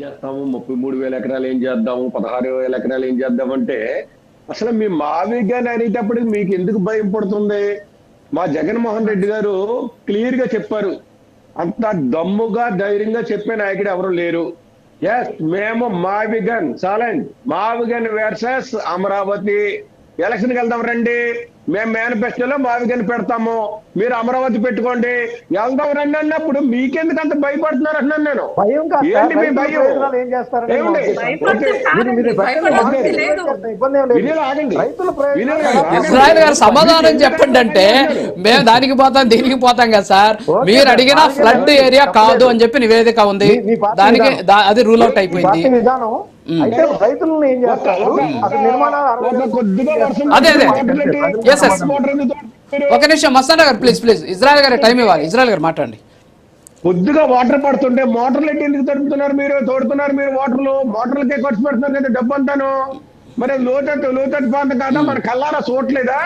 చేస్తాము 33,000 ఎకరాలు ఏం చేద్దాము 16,000 ఎకరాలు ఏం చేద్దామంటే అసలు మీ మావిగాని అనేటప్పటికి మీకు ఎందుకు భయం పడుతుంది? మా జగన్మోహన్ రెడ్డి గారు క్లియర్ గా చెప్పారు. అంత దమ్ముగా ధైర్యంగా చెప్పే నాయకుడు ఎవరు లేరు. ఎస్, మేము మావిగన్ ఛాలెంజ్, మావిగన్ వర్సెస్ అమరావతి ఎలక్షన్కి వెళ్దాం రండి. మేము మేనిఫెస్టోలో మావిగన్ పెడతాము, మీరు అమరావతి పెట్టుకోండి, వెళ్దాం రండి అన్నప్పుడు మీకెందుకు అంత భయపడుతున్నారు అంటున్నాను నేను. ఏంటి మీ భయం? ఇజ్రాయెల్ గారు సమాధానం చెప్పండి అంటే మేము దానికి పోతాం దీనికి పోతాం కదా సార్. మీరు అడిగిన ఫ్లడ్ ఏరియా కాదు అని చెప్పి నివేదిక ఉంది, దానికి అది రూల్ అవుట్ అయిపోయింది. అదే అదే ఒక నిమిషం మస్తాన్ గారు ప్లీజ్ ప్లీజ్ ఇజ్రాయెల్ గారు టైం ఇవ్వాలి. ఇజ్రాయెల్ గారు మాట్లాడండి. కొద్దిగా వాటర్ పడుతుంటే మోటార్లు ఎందుకు తడుపుతున్నారు మీరు? తోడుతున్నారు మీరు మోటార్లకే ఖర్చు పెడుతున్నారు కదా డబ్బు అంతాను. మరి లోతట్టు ప్రాంతం కాదా? మన కల్లారా చూడలేదా?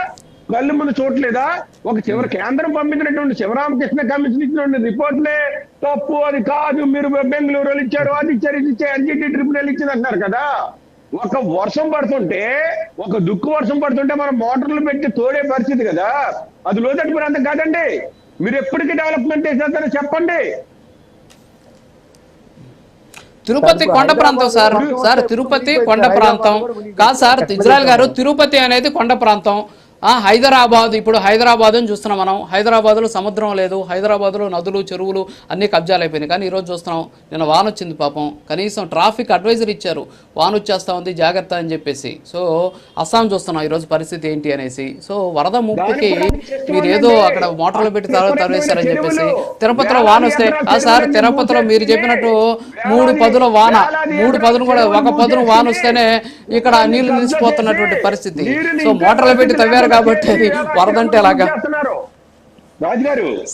కళ్ళు ముందు చూడలేదా? ఒక కేంద్రం పంపించినటువంటి శివరామకృష్ణ కమిషన్ ఇచ్చినటువంటి రిపోర్ట్లే తప్పు, అది కాదు, మీరు బెంగళూరు వాళ్ళు ఇచ్చారు, అది ఇచ్చారు, ఇది ఇచ్చారు, ఎన్జిటి ట్రిబ్యునల్ ఇచ్చింది అంటున్నారు కదా. ఒక వర్షం పడుతుంటే, ఒక దుక్కు వర్షం పడుతుంటే మనం మోటార్లు పెట్టి తోడే పరిస్థితి కదా. అది లోతట్టు ప్రాంతం కాదండి. మీరు ఎప్పటికీ డెవలప్మెంట్ చేసేస్తారో చెప్పండి. తిరుపతి కొండ ప్రాంతం సార్. సార్ తిరుపతి కొండ ప్రాంతం కాదు సార్. ఇజ్రాయెల్ గారు తిరుపతి అనేది కొండ ప్రాంతం. హైదరాబాద్, ఇప్పుడు హైదరాబాద్ అని చూస్తున్నాం మనం. హైదరాబాద్లో సముద్రం లేదు, హైదరాబాద్లో నదులు చెరువులు అన్ని కబ్జాలు అయిపోయినాయి. కానీ ఈరోజు చూస్తున్నాం, నిన్న వాన వచ్చింది పాపం, కనీసం ట్రాఫిక్ అడ్వైజరీ ఇచ్చారు, వాన వచ్చేస్తా ఉంది జాగ్రత్త అని చెప్పేసి. సో అస్సాం చూస్తున్నాం ఈరోజు పరిస్థితి ఏంటి అనేసి. సో వరద ముప్పుకి మీరు ఏదో అక్కడ మోటార్లు పెట్టి తరవేశారని చెప్పేసి. తిరుపతిలో వాన వస్తే సార్, తిరుపతిలో మీరు చెప్పినట్టు 3 పదుల వాన, 3 పదులు కూడా 1 పదును వాన వస్తేనే ఇక్కడ నీళ్లు నిలిచిపోతున్నటువంటి పరిస్థితి. సో మోటార్లు పెట్టి తవ్వారు కాబట్టి అది వరదంటే ఎలాగా?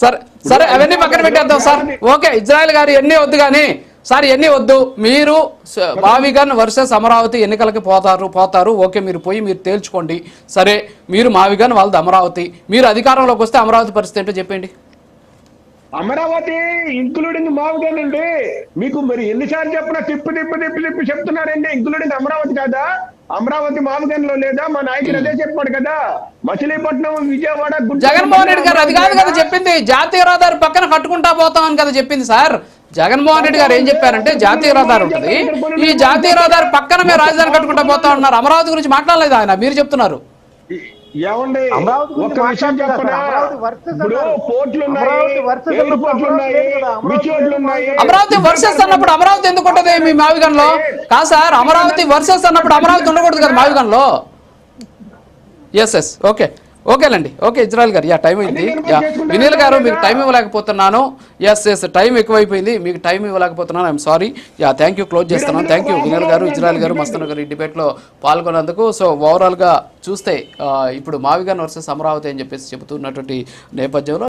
సరే సరే, అవన్నీ పక్కన పెట్టేద్దాం సార్. ఓకే, ఇజ్రాయెల్ గారు ఎన్ని వద్దు కానీ సార్, ఎన్ని వద్దు. మీరు మావిగన్ వర్సెస్ అమరావతి ఎన్నికలకి పోతారు ఓకే, మీరు పోయి మీరు తేల్చుకోండి. సరే, మీరు మావిగన్ వాళ్ళది అమరావతి, మీరు అధికారంలోకి వస్తే అమరావతి పరిస్థితి ఏంటో చెప్పండి. అమరావతి ఇంక్లూడింగ్ మావిగన్ అండి. మీకు మరి ఎన్నిసార్లు చెప్పినా తిప్పి చెప్తున్నారండి. ఇంక్లూడింగ్ అమరావతి కాదా? అమరావతి మావిగన్ లో లేదా? మా నాయకుడు అదే చెప్పాడు కదా. మచిలీపట్నం, విజయవాడ, జగన్మోహన్ రెడ్డి గారు అది కాదు కదా చెప్పింది, జాతీయ రహదారి పక్కన కట్టుకుంటా పోతామని కదా చెప్పింది సార్. జగన్మోహన్ రెడ్డి గారు ఏం చెప్పారంటే జాతీయ రహదారి ఉంటుంది, ఈ జాతీయ రహదారి పక్కన మేము రాజధాని కట్టుకుంటా పోతా ఉన్నారు. అమరావతి గురించి మాట్లాడలేదు ఆయన, మీరు చెప్తున్నారు. ఏమండి ఒక విషయం చెప్పనా? ఇప్పుడు పోర్టులు ఉన్నాయి, అమరావతి వర్సెస్ అన్నప్పుడు అమరావతి ఎందుకు ఉంటుంది మీ మావిగన్ లో? కాదు సార్, అమరావతి వర్సెస్ అన్నప్పుడు అమరావతి ఉండకూడదు కదా మావిగన్ లో. ఎస్ ఓకే, ఓకేలండి. ఓకే ఇజ్రాయెల్ గారు, టైం అయింది. వినీల్ గారు మీకు టైం ఇవ్వలేకపోతున్నాను. ఎస్ టైం ఎక్కువైపోయింది, మీకు టైం ఇవ్వలేకపోతున్నాను. I'm sorry. Thank you, close చేస్తున్నాను. థ్యాంక్ యూ వినీల్ గారు, ఇజ్రాయెల్ గారు, మస్తాన్ గారు ఈ డిబేట్లో పాల్గొన్నందుకు. సో ఓవరాల్గా చూస్తే ఇప్పుడు మావిగన్ వర్సెస్ అమరావతి అని చెప్పేసి చెబుతున్నటువంటి నేపథ్యంలో